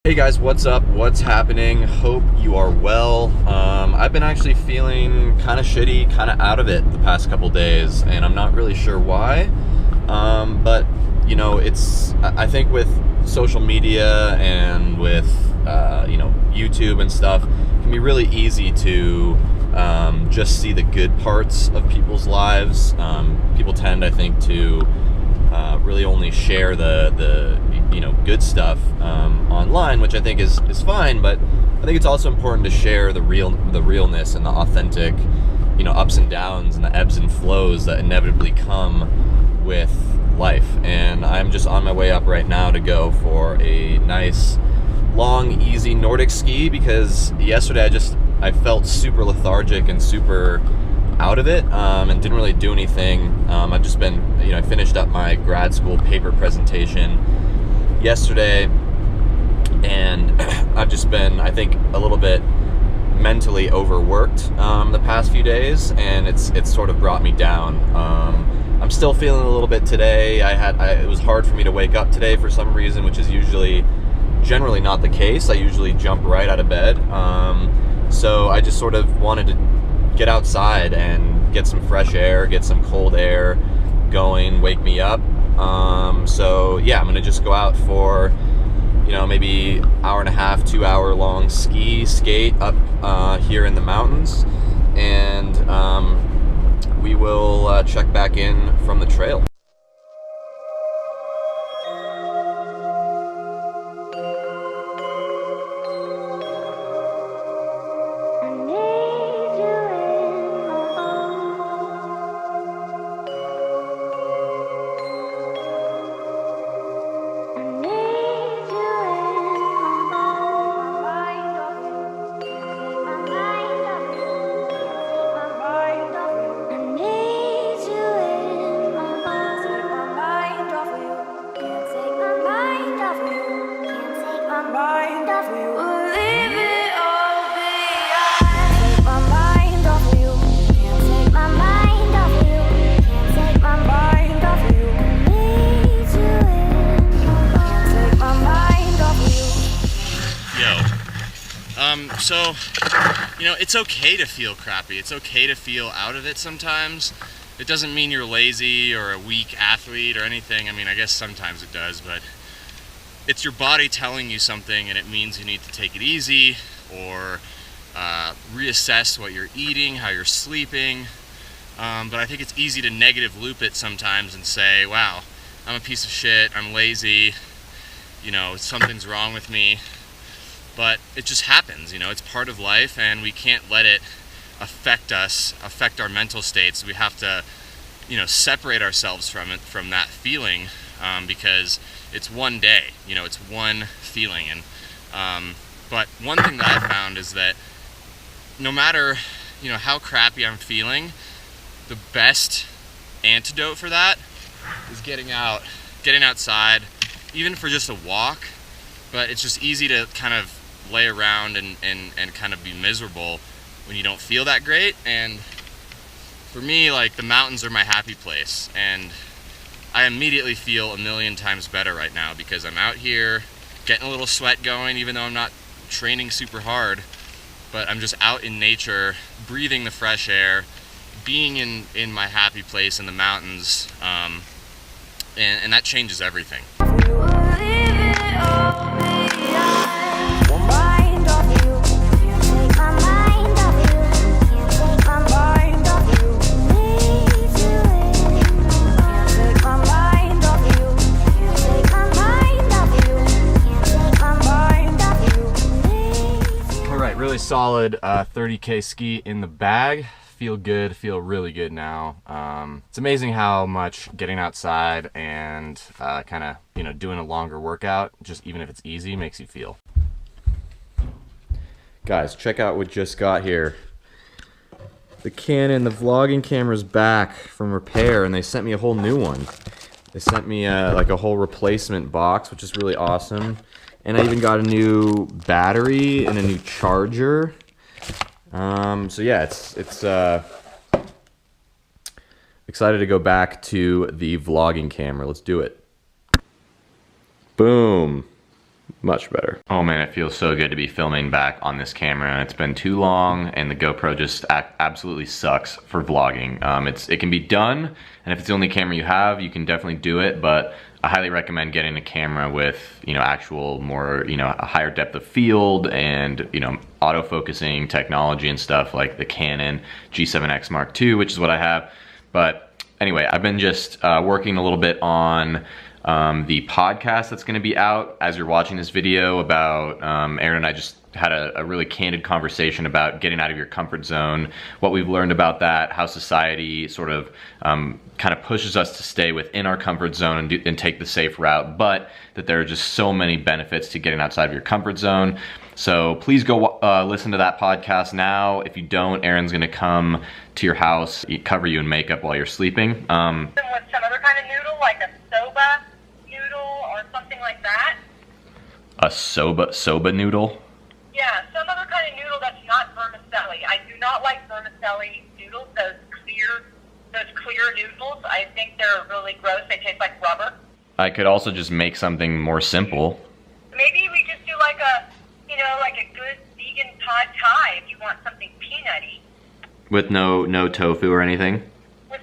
Hey guys, what's up? What's happening? Hope you are well. I've been actually feeling kind of shitty, kind of out of it the past couple days, and I'm not really sure why. But you know, I think with social media and with YouTube and stuff, it can be really easy to just see the good parts of people's lives. People tend, I think, to really only share the good stuff online, which I think is fine, but I think it's also important to share the realness and the authentic, ups and downs and the ebbs and flows that inevitably come with life. And I'm just on my way up right now to go for a nice, long, easy Nordic ski, because yesterday I felt super lethargic and super out of it, and didn't really do anything. I've just been, I finished up my grad school paper presentation yesterday, and I've just been, I think, a little bit mentally overworked the past few days, and it's sort of brought me down. I'm still feeling a little bit today. It was hard for me to wake up today for some reason, which is generally not the case. I usually jump right out of bed. So I just sort of wanted to get outside and get some fresh air, get some cold air going, wake me up. So yeah, I'm gonna just go out for, maybe hour and a half, 2 hour long skate up here in the mountains, and we will check back in from the trail. So, it's okay to feel crappy. It's okay to feel out of it sometimes. It doesn't mean you're lazy or a weak athlete or anything. I mean, I guess sometimes it does, but it's your body telling you something, and it means you need to take it easy or reassess what you're eating, how you're sleeping. But I think it's easy to negative loop it sometimes and say, wow, I'm a piece of shit, I'm lazy, something's wrong with me. But it just happens, it's part of life, and we can't let it affect our mental states. We have to, separate ourselves from it, from that feeling, because it's one day, it's one feeling. And but one thing that I found is that no matter, how crappy I'm feeling, the best antidote for that is getting outside, even for just a walk. But it's just easy to kind of lay around and kind of be miserable when you don't feel that great. And for me, like, the mountains are my happy place, and I immediately feel a million times better right now because I'm out here getting a little sweat going, even though I'm not training super hard, but I'm just out in nature, breathing the fresh air, being in my happy place in the mountains, and that changes everything. Really solid 30K ski in the bag. Feel good, feel really good now. It's amazing how much getting outside and kind of, doing a longer workout, just even if it's easy, makes you feel. Guys, check out what just got here. The vlogging camera's back from repair, and they sent me a whole new one. They sent me like a whole replacement box, which is really awesome. And I even got a new battery and a new charger. So yeah, it's excited to go back to the vlogging camera. Let's do it. Boom. Much better. Oh man, it feels so good to be filming back on this camera. It's been too long, and the GoPro just absolutely sucks for vlogging. It can be done, and if it's the only camera you have, you can definitely do it, but I highly recommend getting a camera with, you know, actual more, you know, a higher depth of field and, you know, autofocusing technology and stuff like the Canon G7X Mark II, which is what I have. But anyway, I've been just working a little bit on the podcast that's gonna be out as you're watching this video about, Aaron and I just had a really candid conversation about getting out of your comfort zone, what we've learned about that, how society sort of kind of pushes us to stay within our comfort zone and take the safe route, but that there are just so many benefits to getting outside of your comfort zone. So please go listen to that podcast now. If you don't, Aaron's gonna come to your house, cover you in makeup while you're sleeping. With some other kind of noodle, like a soba noodle or something like that. A soba noodle? Yeah, some other kind of noodle that's not vermicelli. I do not like vermicelli noodles, those clear noodles. I think they're really gross. They taste like rubber. I could also just make something more simple. Maybe we just do like a, you know, like a good vegan pad thai if you want something peanutty. With no tofu or anything? I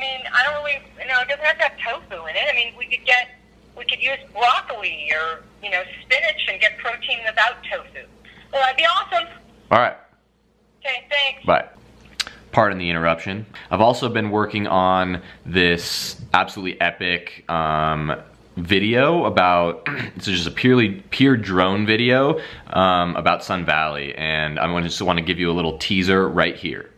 mean, I don't really, you know, it doesn't have to have tofu in it. I mean, we could use broccoli or, you know, spinach and get protein without tofu. Well, that'd be awesome. All right. Okay, thanks. Bye. Pardon the interruption. I've also been working on this absolutely epic video about, it's just a pure drone video about Sun Valley, and I just want to give you a little teaser right here.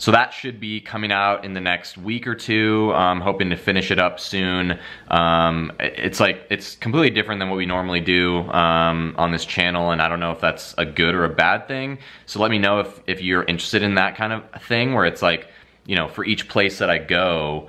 So that should be coming out in the next week or two. I'm hoping to finish it up soon. It's completely different than what we normally do on this channel, and I don't know if that's a good or a bad thing. So let me know if you're interested in that kind of thing, where it's like, you know, for each place that I go,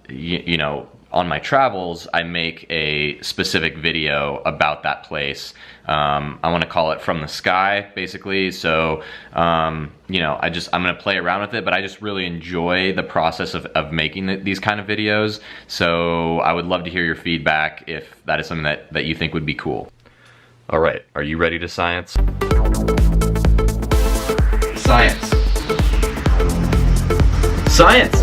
you know, on my travels, I make a specific video about that place. I want to call it From the Sky, basically. So, you know, I'm going to play around with it, but I just really enjoy the process of making these kind of videos. So I would love to hear your feedback if that is something that you think would be cool. All right, are you ready to science? Science. Science.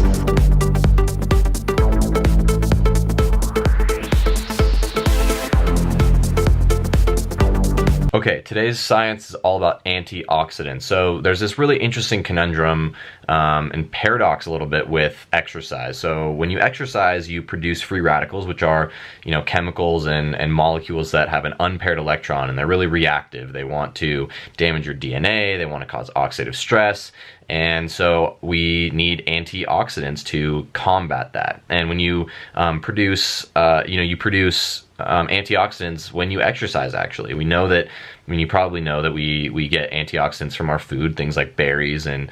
Okay, today's science is all about antioxidants. So there's this really interesting conundrum and paradox a little bit with exercise. So when you exercise, you produce free radicals, which are, you know, chemicals and molecules that have an unpaired electron, and they're really reactive. They want to damage your DNA, they want to cause oxidative stress, and so we need antioxidants to combat that. And when you produce antioxidants when you exercise, actually. We know that, I mean, you probably know that we get antioxidants from our food, things like berries and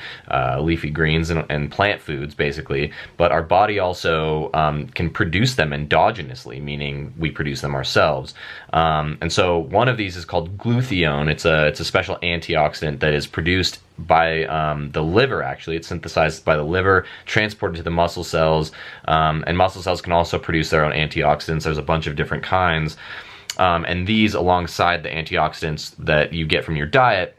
leafy greens and plant foods, basically. But our body also can produce them endogenously, meaning we produce them ourselves. And so one of these is called glutathione. It's a special antioxidant that is produced by the liver, actually. It's synthesized by the liver, transported to the muscle cells, and muscle cells can also produce their own antioxidants. There's a bunch of different kinds, and these, alongside the antioxidants that you get from your diet,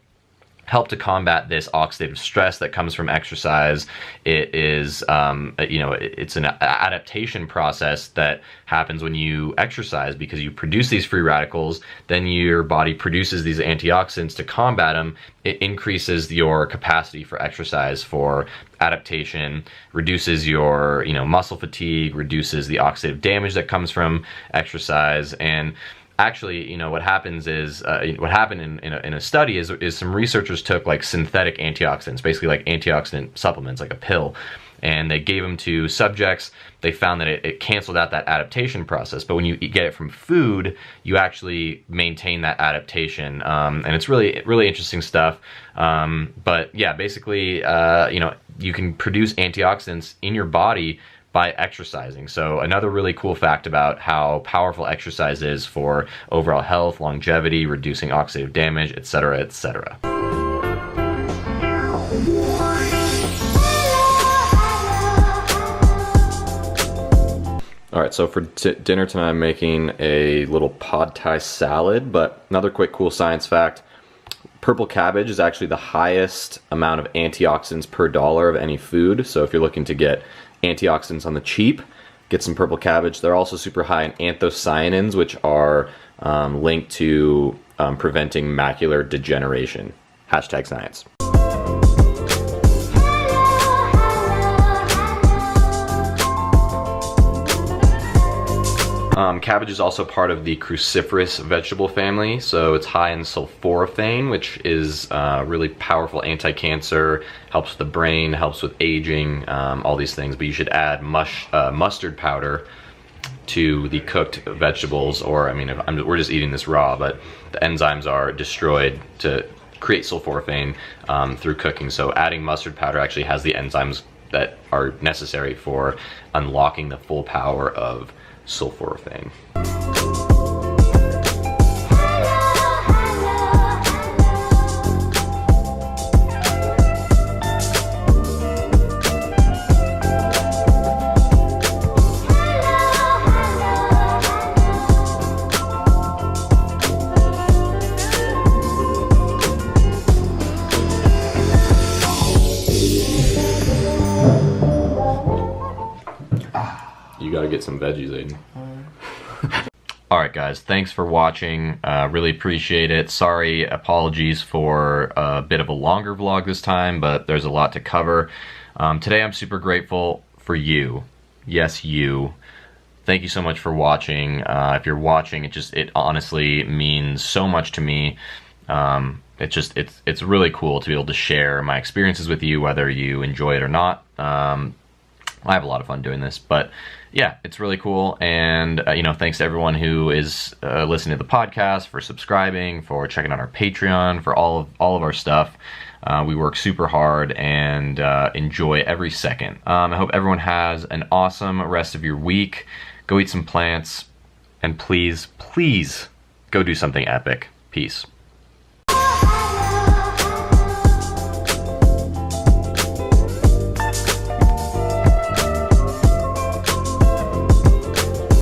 help to combat this oxidative stress that comes from exercise. It is, you know, it's an adaptation process that happens when you exercise, because you produce these free radicals, then your body produces these antioxidants to combat them. It increases your capacity for exercise, for adaptation, reduces your, you know, muscle fatigue, reduces the oxidative damage that comes from exercise. And actually, you know, what happens is, what happened in a study is some researchers took like synthetic antioxidants, basically like antioxidant supplements, like a pill, and they gave them to subjects. They found that it canceled out that adaptation process. But when you get it from food, you actually maintain that adaptation. And it's really, really interesting stuff. But yeah, basically, you know, you can produce antioxidants in your body by exercising. So another really cool fact about how powerful exercise is for overall health, longevity, reducing oxidative damage, etc., etc. All right, so for dinner tonight, I'm making a little pad thai salad, but another quick cool science fact, purple cabbage is actually the highest amount of antioxidants per dollar of any food. So if you're looking to get antioxidants on the cheap, get some purple cabbage. They're also super high in anthocyanins, which are linked to preventing macular degeneration. Hashtag science. Cabbage is also part of the cruciferous vegetable family, so it's high in sulforaphane, which is really powerful anti-cancer, helps with the brain, helps with aging, all these things. But you should add mustard powder to the cooked vegetables, or I mean, we're just eating this raw, but the enzymes are destroyed to create sulforaphane through cooking. So adding mustard powder actually has the enzymes that are necessary for unlocking the full power of sulforaphane. You gotta get some veggies, Aiden. Alright guys, thanks for watching. Really appreciate it. Sorry, apologies for a bit of a longer vlog this time, but there's a lot to cover. Today I'm super grateful for you. Yes, you. Thank you so much for watching. If you're watching, it honestly means so much to me. It's really cool to be able to share my experiences with you, whether you enjoy it or not. I have a lot of fun doing this, but yeah, it's really cool. And you know, thanks to everyone who is listening to the podcast, for subscribing, for checking out our Patreon, for all of our stuff. We work super hard and enjoy every second. I hope everyone has an awesome rest of your week. Go eat some plants, and please, please go do something epic. Peace.